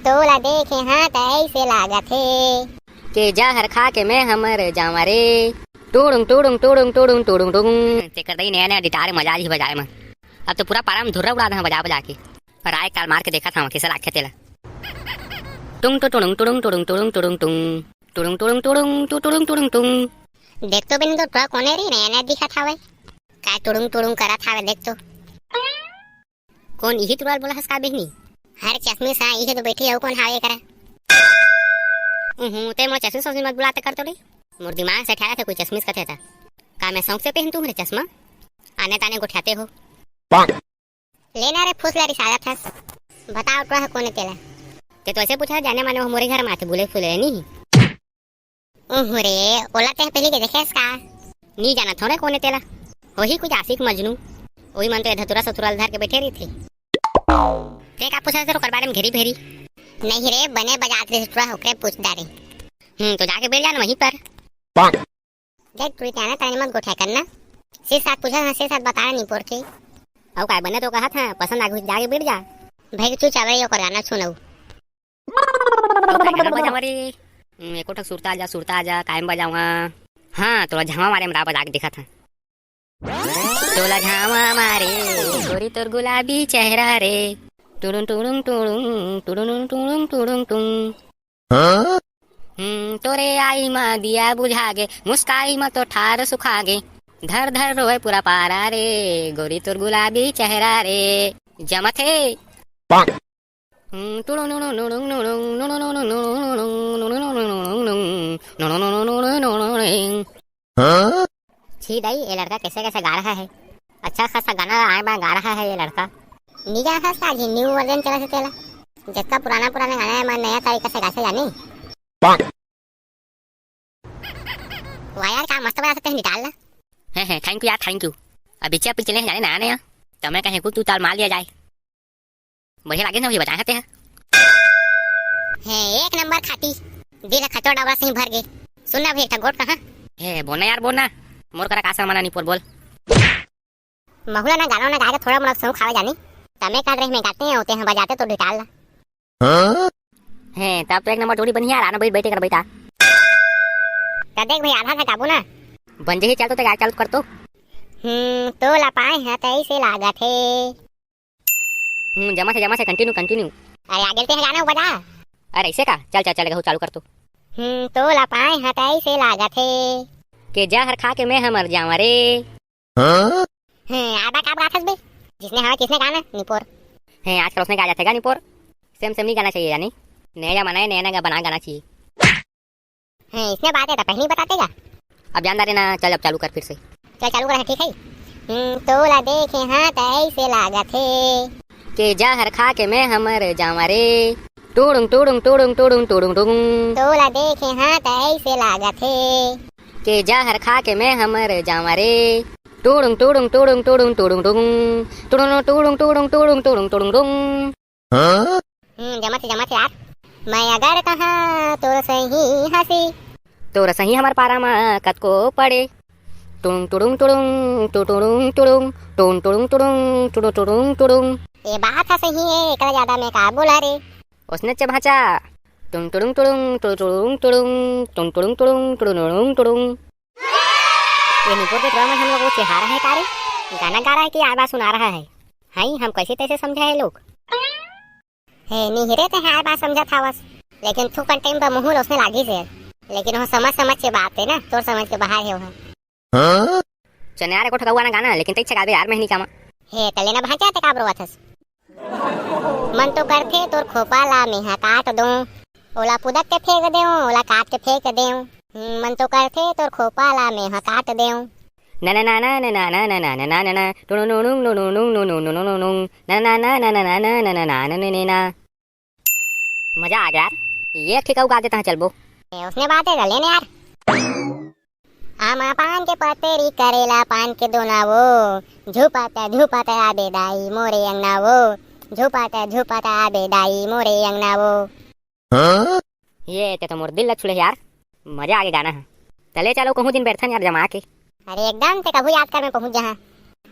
तोला देखे हाँ त ऐसे लागत है के जहर खा के मैं हमर जावा रे। टूडुंग टूडुंग टूडुंग टूडुंग टूडुंग टूडुंग ते कर दई नया नया गिटार मजा ही बजाए में। अब तो पूरा पारा में धुर्रा उड़ा था बजा बजा के। और आए काल मार के देखा था किसा लाखे तेला। टुंग टुडुंग टुडुंग टुडुंग टुडुंग टुडुंग टुंग टुडुंग टुडुंग टुडुंग टुडुंग टुडुंग टुंग। देख तो बिन तो ट्रक कोने री नया नया दिखा था वे काय टुडुंग टुडुंग करा था वे। देख तो कौन यही तुराल बोला हस का बेहनी हर चश्मे सा यही तो बैठी है कौन हावे करा। ते मोर चश्मे सोच मत बुलाते कर तो रे मोर दिमाग से ठहरा था कोई चश्मे का था का मैं शौक से पहन तू मेरे चश्मा आने ताने को उठाते हो। लेना रे फुसला री साला था बताओ तो कौन तेला ते तो ऐसे पूछा जाने माने मोरे घर में आते बोले फुले नहीं। रे ओला ते पहले के देखे इसका नहीं जाना थोड़े कौन तेला वही कुछ आशिक मजनू वही मन तो धतुरा सतुरा धर के बैठे रही थी। ते का पूछा तेरे बारे में घेरी भेरी नहीं रे बने बजाते रे थोड़ा होके पूछता रे। तो जाके बैठ जाना वहीं पर देख तू इतना ताने मत गोठा करना से साथ पूछा हां से साथ बताया नहीं पोर के औ काय बने तो कहा था पसंद आगे जाके बैठ जा भाई तू चल रही हो गाना सुनाऊ गाना बजा मारे एको ठक सुरता आजा कायम बजाऊंगा। हां तोला झामा मारे में बजा के देखा था। तोला झामा मारे गोरी तोर गुलाबी चेहरा रे टुडुंग टुडुंग टुडुंग टुडुंग टुडुंग टुडुंग टुंग। तोरे आई मा दिया बुझागे मुस्काई मा तो ठार सुखागे धर धर रोए पूरा पारा रे गोरी तोर गुलाबी चेहरा रे जमथे। छी दाई ये लड़का कैसे कैसे गा रहा है अच्छा खासा गाना आए बा गा रहा है ये लड़का निजा खासा जी न्यू वर्जन चला से तेला जितना पुराना पुराना गाना है मैं नया तरीका से गा से जाने वाह यार का मस्त बना सकते हैं निकाल ला है थैंक यू यार थैंक यू। अभी पीछे चले जाने ना आने तो मैं कहीं कुछ तू ताल मार लिया जाए बढ़िया लगे ना वही बता सकते हैं। एक नंबर खाती दिल खतोड़ डबरा से भर गए सुनना भाई गोट कहां है बोलना यार बोलना मोर करा का सामान नहीं बोल महुला ना गाना ना गा के थोड़ा मोड़ा सौ खावे जानी तमे का में गाते हैं होते हैं बजाते तो निकाल ला है तब तो एक नंबर जोड़ी बनी यार आना बैठ बैठे कर बैठा का देख भाई आधा घंटा बोना बंजे ही चलतो तो गाय चालू कर तो तो ला पाए हैं तो ऐसे लागत है जमा से कंटिन्यू कंटिन्यू। अरे आगे ते गाना बजा अरे ऐसे का चल चल चल चालू कर तो तो ला पाए हैं तो ऐसे लागत है के जहर खा के मैं हमर जावा रे। आधा का गाथस बे जिसने हवा किसने गाना निपोर है आजकल उसने गा जाते गा निपोर सेम सेम नहीं गाना चाहिए यानी नया बनाए नया बना गाना चाहिए इसने बात है तो पहले बतातेगा अब जानदारी ना चल अब चालू कर फिर से चल चालू कर ठीक है। तोला देखे हाँ तो ऐसे लागत है के जहर खा के मैं हमर जावा रे टूडुंग टूडुंग टूडुंग टूडुंग टूडुंग टूडुंग। तोला देखे हाँ तो ऐसे लागत है के जहर खा के मैं हमर जावा रे टूडुंग टूडुंग टूडुंग टूडुंग टूडुंग टूडुंग टूडुंग टूडुंग टूडुंग टूडुंग टूडुंग टूडुंग। जमा से यार मैं अगर कहा तो सही हंसी तो सही हमार पारा मा कत को पड़े टुडुंग टुडुंग टुडुंग टुडुंग टुडुंग टुडुंग टुडुंग टुडुंग टुडुंग टुडुंग टुडुंग। ये बात है सही है एकला ज्यादा मैं का बोला रे उसने चभाचा टुडुंग टुडुंग टुडुंग टुडुंग टुडुंग टुडुंग टुडुंग टुडुंग टुडुंग टुडुंग। ये निपोर के ड्रामा हम लोग को चिढ़ा रहा है कारे गाना गा रहा है कि आवाज सुना रहा है हाई हम कैसे तैसे समझाए लोग है नहीं रे ते है बात समझा था बस लेकिन तू कंटेम पर मुंह उसने लागी से लेकिन वो समझ के बात है ना तो समझ के बाहर है वहां चने यार को ठगवा ना गाना लेकिन तै गावे यार महनी कामा हे तले ना भांचा ते काबरो वाथस मन तो करथे तोर खोपाला में हा काट दो ओला पुदक के फेंक देऊ ओला काट के फेंक देऊ मन तो करथे तोर खोपाला में हा काट देऊ ना ना ना ना ना ना ना ना ना ना ना ना टुनु नु नु नु नु नु नु नु नु नु नु ना ना ना ना ना ना ना ना ना ना ना ना। मजा आ गया यार ये ठीक गा देता है चल बो उसने बात है लेने यार आमा पान के पतेरी करेला पान के दोना वो झुपाता आबे दाई मोरे अंगना वो झुपाता आबे दाई मोरे अंगना वो। ये ते तो मोर दिल लग छुड़े यार मजा आ गया गाना है चले चलो कहूँ दिन बैठन यार जमा के अरे एकदम ते कभी याद कर मैं पहुंच जहां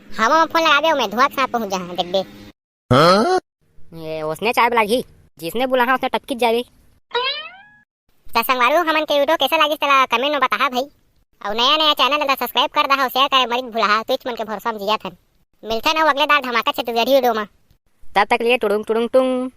हम फोन लगा दे मैं धुआ के साथ पहुंच जहां देख दे ये उसने चाय बुला घी जिसने बुलाना उसने टपकी जावे। तो संगवारू हमन के वीडियो कैसा लगी तेला कमेंट में बता भाई। और नया नया चैनल ला सब्सक्राइब कर दहा और शेयर करे मत भूला। तो मन के भरोसा में जिया थन मिलथे ना अगले दार धमाका छे वीडियो में। तब तक लिए टुडुंग टुडुंग टुंग।